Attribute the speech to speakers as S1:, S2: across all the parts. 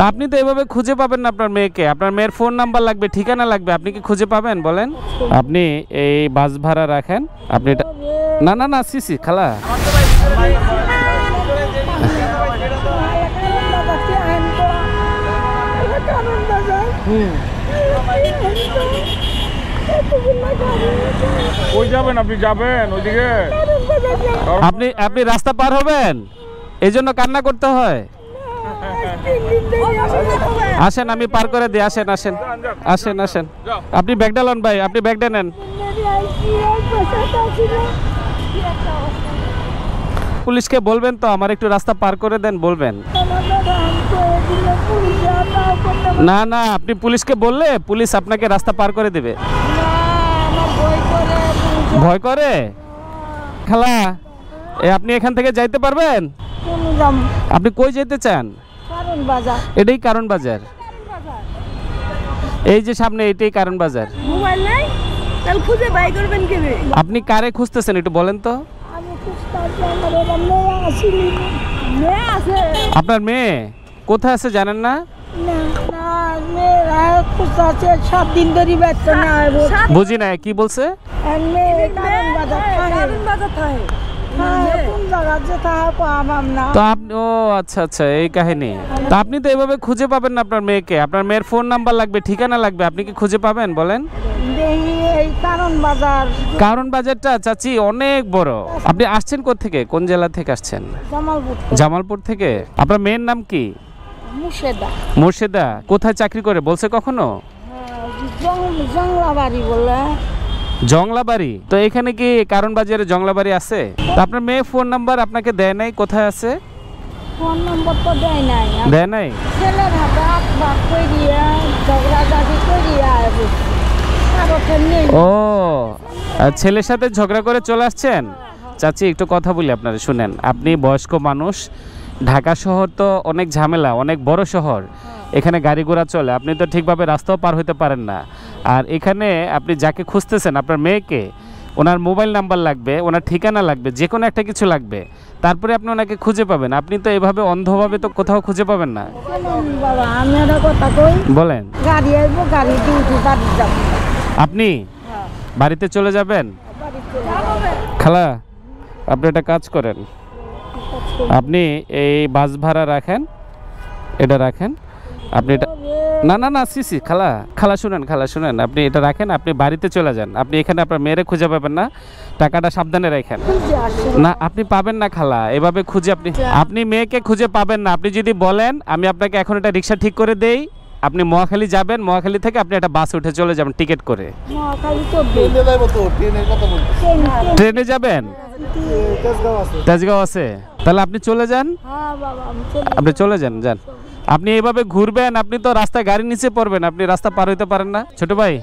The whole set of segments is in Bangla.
S1: তা আপনি তো এভাবে খুঁজে পাবেন না আপনার মেয়েকে, আপনার মেয়ের ফোন নাম্বার লাগবে, ঠিকানা লাগবে, আপনি কি খুঁজে পাবেন বলেন? আপনি এই বাস ভাড়া রাখেন, আপনি এটা না না না সিসি খালা
S2: ওই যাবেন, আপনি যাবেন ওইদিকে,
S1: আপনি আপনি রাস্তা পার হবেন এই জন্য কান্না করতে হয়। আসেন আমি পার করে দিই, আসেন আসেন আসেন আসেন। আপনি ব্যাগটা লন ভাই, আপনি ব্যাগটা নেন। পুলিশকে বলবেন তো আমার একটু রাস্তা পার করে দেন, বলবেন। না না আপনি পুলিশকে বললে পুলিশ আপনাকে রাস্তা পার করে দেবে। ভয় করে খালা? আপনি এখান থেকে যাইতে পারবেন? আপনি কই যেতে চান? এটাই কারণ বাজার, এই যে সামনে এটাই কারণ বাজার। আপনি কারে খুঁজতেছেন একটু বলেন তো? আপনার মেয়ে কোথায় আছে জানেন না? বুঝি না কি বলছে। ও আচ্ছা আচ্ছা এই কাহিনী। তা আপনি তো এভাবে খুঁজে পাবেন না আপনার মেয়েকে, আপনার মেয়ের ফোন নাম্বার লাগবে, ঠিকানা লাগবে, আপনি কি খুঁজে পাবেন বলেন? কারণ বাজারটা চাচি অনেক বড়। আপনি আসছেন কোত্থেকে, কোন জেলা থেকে আসছেন? জামালপুর থেকে। আপনার মেয়ের নাম কি? মুর্শেদা। কোথায় চাকরি করে বলছে কখনো? জংলাবাড়ি। তো এখানে কি কারণ বাজারে জংলাবাড়ি আছে? তো আপনার মেয়ে ফোন নাম্বার আপনাকে দেয় নাই, কোথায় আছে? ফোন নাম্বার তো দেয় নাই। দেয় নাই? ছেলের হাতে বাপ কই দিয়া ঝগড়াঝাটি করিয়া ও ছেলের সাথে ঝগড়া করে চলে আসছেন। চাচি একটু কথা বলি আপনারা শুনেন। আপনি বয়স্ক মানুষ, ঢাকা শহর তো অনেক ঝামেলা, অনেক বড় শহর, এখানে গাড়ি ঘোড়া চলে, আপনি তো ঠিকভাবে রাস্তাও পার হতে পারেন না। আর এখানে আপনি যাকে খুঁজতেছেন আপনার মেয়েকে, ওনার মোবাইল নাম্বার লাগবে, ওনার ঠিকানা লাগবে, যে কোনো একটা কিছু লাগবে, তারপরে আপনি ওনাকে খুঁজে পাবেন। আপনি তো এভাবে অন্ধভাবে তো কোথাও খুঁজে পাবেন না। বলেন। আপনি বাড়িতে চলে যাবেন? খালা আপনি একটা কাজ করেন, আপনি এই বাস ভাড়া রাখেন, এটা রাখেন, আপনি এটা না না না সিসি খালা খালা শুনেন, খালা শুনেন, আপনি এটা রাখেন, আপনি বাড়িতে চলে যান। আপনি এখানে আপনার মেয়েরে খুঁজে পাবেন না, টাকাটা সাবধানে রাখেন। না আপনি পাবেন না খালা, এভাবে খুঁজে আপনি মেয়েকে খুঁজে পাবেন না। আপনি যদি বলেন আমি আপনাকে এখন একটা রিক্সা ঠিক করে দেই, আপনি মহাখালী যাবেন, মহাখালী থেকে আপনি একটা বাস উঠে চলে যাবেন টিকিট করে। ট্রেনে যাবেন? তেজগাঁও আছে, তাহলে আপনি চলে যান, আপনি চলে যান, যান। আপনি এইভাবে ঘুরবেন, আপনি তো রাস্তায় গাড়ি নিচে পড়বেন, আপনি রাস্তা পার হইতে পারেন না। ছোট ভাই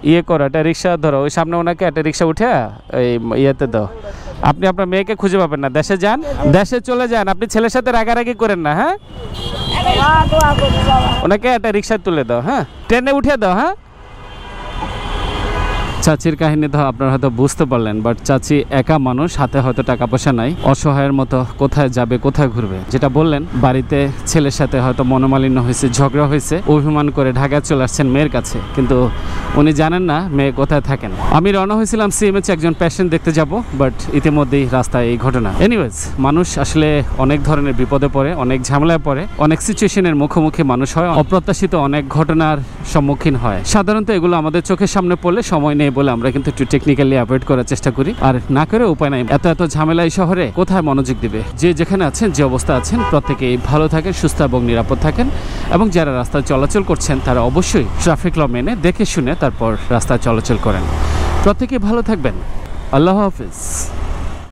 S1: ইয়ে করো, একটা রিক্সা ধরো, ওই সামনে ওনাকে একটা রিক্সা উঠে এই ইয়েতে দাও। আপনি আপনার মেয়েকে খুঁজে পাবেন না, দেশে যান, দেশে চলে যান। আপনি ছেলের সাথে রাগারাগি করেন না, হ্যাঁ? ওনাকে একটা রিক্সা তুলে দাও, হ্যাঁ, ট্রেনে উঠে দাও, হ্যাঁ। চাচির কাহিনী তো আপনারা হয়তো বুঝতে পারলেন, বাট চাচি একা মানুষ, হাতে হয়তো টাকা পয়সা নাই, অসহায়ের মতো কোথায় যাবে, কোথায় ঘুরবে। যেটা বললেন বাড়িতে ছেলের সাথে হয়তো মনোমালিন্য হয়েছে, ঝগড়া হয়েছে, অভিমান করে ঢাকা চলে আসছেন মেয়ের কাছে, কিন্তু উনি জানেন না মেয়ে কোথায় থাকেন। আমি রওনা হয়েছিলাম সিএমএইচ একজন পেশেন্ট দেখতে যাব, বাট ইতিমধ্যেই রাস্তায় এই ঘটনা। এনিওয়েজ, মানুষ আসলে অনেক ধরনের বিপদে পড়ে, অনেক ঝামেলায় পড়ে, অনেক সিচুয়েশনের মুখোমুখি মানুষ হয়, অপ্রত্যাশিত অনেক ঘটনার সম্মুখীন হয়। সাধারণত এগুলো আমাদের চোখের সামনে পড়লে সময় নেই বলে আমরা কিন্তু একটু টেকনিক্যালি অ্যাভয়েড করার চেষ্টা করি, আর না করে উপায় নাই। এত এত ঝামেলা এই শহরে কোথায় মনোযোগ দিবে? যে যেখানে আছেন, যে অবস্থা আছেন, প্রত্যেকেই ভালো থাকেন, সুস্থ এবং নিরাপদ থাকেন, এবং যারা রাস্তায় চলাচল করছেন তারা অবশ্যই ট্রাফিক ল মেনে দেখে শুনে তারপর রাস্তায় চলাচল করেন। প্রত্যেকেই ভালো থাকবেন। আল্লাহ হাফিজ।